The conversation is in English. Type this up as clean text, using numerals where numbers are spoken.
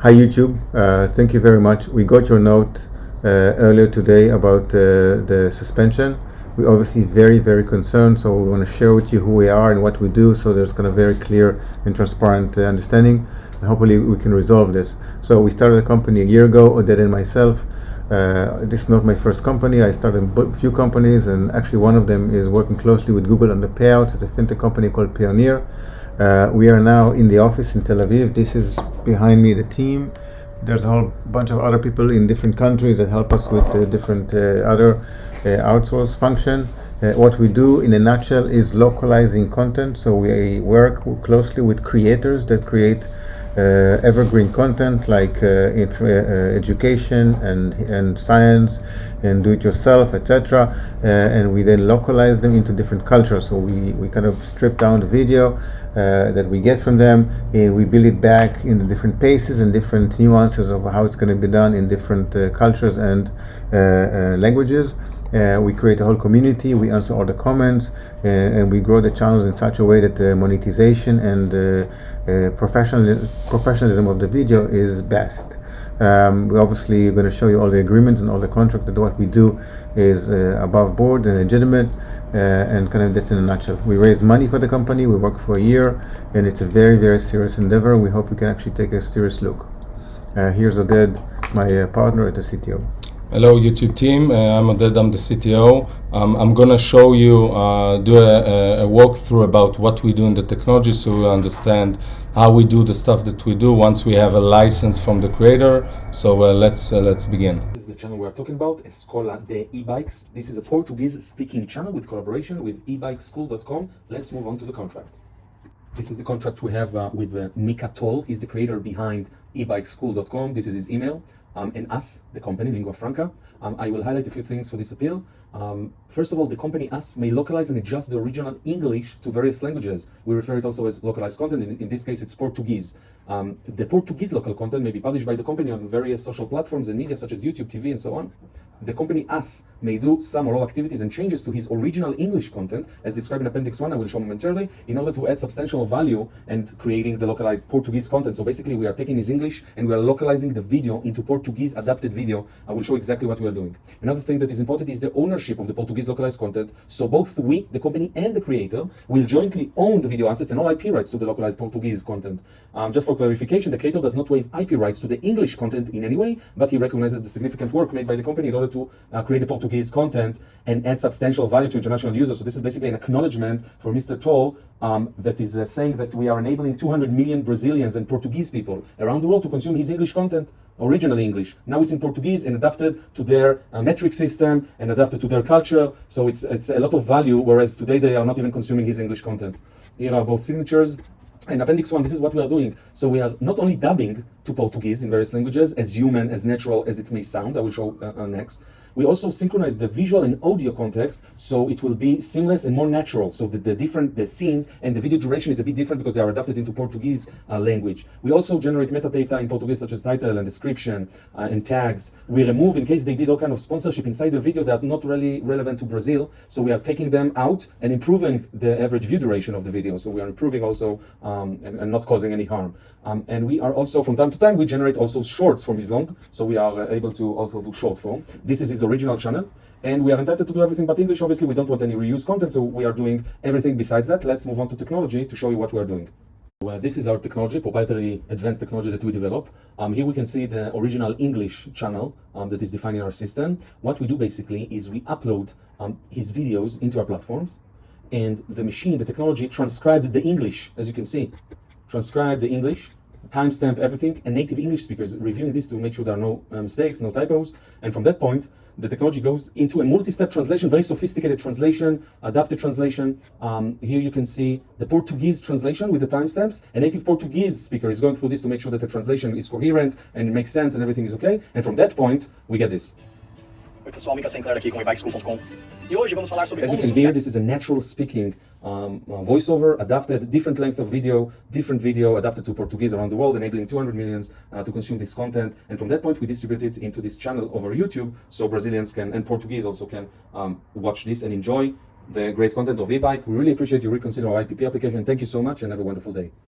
Hi YouTube, thank you very much. We got your note earlier today about the suspension. We're obviously very concerned, so we want to share with you who we are and what we do, so there's kind of very clear and transparent understanding, and hopefully we can resolve this. So we started a company a year ago, Oded and myself. This is not my first company. I started a few companies, and actually one of them is working closely with Google on the payouts. It's a fintech company called Pioneer. We are now in the office in Tel Aviv. This is behind me, the team. There's a whole bunch of other people in different countries that help us with different other outsource function. What we do in a nutshell is localizing content. So we work closely with creators that create evergreen content like education and science and do-it-yourself, etc. And we then localize them into different cultures. So we kind of strip down the video that we get from them, and we build it back in the different paces and different nuances of how it's going to be done in different cultures and languages. We create a whole community, we answer all the comments, and we grow the channels in such a way that the monetization and professionalism of the video is best. We obviously are going to show you all the agreements and all the contracts, that what we do is above board and legitimate, and kind of that's in a nutshell. We raised money for the company, we worked for a year, and it's a very serious endeavor. We hope we can actually take a serious look. Here's Oded, my partner at the CTO. Hello YouTube team, I'm Oded, I'm the CTO. I'm going to show you, do a walkthrough about what we do in the technology, so you understand how we do the stuff that we do once we have a license from the creator. So let's begin. This is the channel we are talking about, Escola de e-bikes. This is a Portuguese speaking channel with collaboration with ebikeschool.com. Let's move on to the contract. This is the contract we have with Mika Toll. He's the creator behind ebikeschool.com. This is his email. And us, the company, Lingua Franca. I will highlight a few things for this appeal. First of all, the company, us, may localize and adjust the original English to various languages. We refer it also as localized content. In this case, it's Portuguese. The Portuguese local content may be published by the company on various social platforms and media such as YouTube, TV, and so on. The company, us, may do some or all activities and changes to his original English content, as described in Appendix 1, I will show momentarily, in order to add substantial value and creating the localized Portuguese content. So basically, we are taking his English and we are localizing the video into Portuguese adapted video. I will show exactly what we are doing. Another thing that is important is the ownership of the Portuguese localized content. So both we, the company, and the creator will jointly own the video assets and all IP rights to the localized Portuguese content. Just for clarification, the creator does not waive IP rights to the English content in any way, but he recognizes the significant work made by the company in order to create the Portuguese content and add substantial value to international users. So this is basically an acknowledgement for Mr. Toll that is saying that we are enabling 200 million Brazilians and Portuguese people around the world to consume his English content, originally English. Now it's in Portuguese and adapted to their metric system and adapted to their culture. So it's a lot of value, whereas today they are not even consuming his English content. Here are both signatures. In Appendix 1, this is what we are doing. So we are not only dubbing to Portuguese in various languages, as human, as natural as it may sound, I will show next. We also synchronize the visual and audio context, so it will be seamless and more natural. So the scenes and the video duration is a bit different because they are adapted into Portuguese language. We also generate metadata in Portuguese, such as title and description and tags. We remove, in case they did all kind of sponsorship inside the video that are not really relevant to Brazil, so we are taking them out and improving the average view duration of the video. So we are improving also and not causing any harm. And we are also, from time to time, we generate also shorts from his long, so we are able to also do short form. This is his original channel, and we are entitled to do everything but English. Obviously, we don't want any reuse content, so we are doing everything besides that. Let's move on to technology to show you what we are doing. Well, this is our technology, proprietary advanced technology that we develop. Here we can see the original English channel that is defined in our system. What we do basically is we upload his videos into our platforms, and the machine, the technology, transcribed the English, as you can see. Transcribe the English, timestamp everything, and native English speakers reviewing this to make sure there are no mistakes, no typos. And from that point, the technology goes into a multi-step translation, very sophisticated translation, adapted translation. Here you can see the Portuguese translation with the timestamps. A native Portuguese speaker is going through this to make sure that the translation is coherent and it makes sense and everything is okay. And from that point, we get this. Oi pessoal, Mika Sinclair aqui com ebikeschool.com. E hoje vamos falar sobre As you can hear, this is a natural speaking voiceover, adapted, different length of video, different video adapted to Portuguese around the world, enabling 200 millions to consume this content. And from that point, we distribute it into this channel over YouTube, so Brazilians can, and Portuguese also can watch this and enjoy the great content of e-bike. We really appreciate you reconsider our IPP application. Thank you so much and have a wonderful day.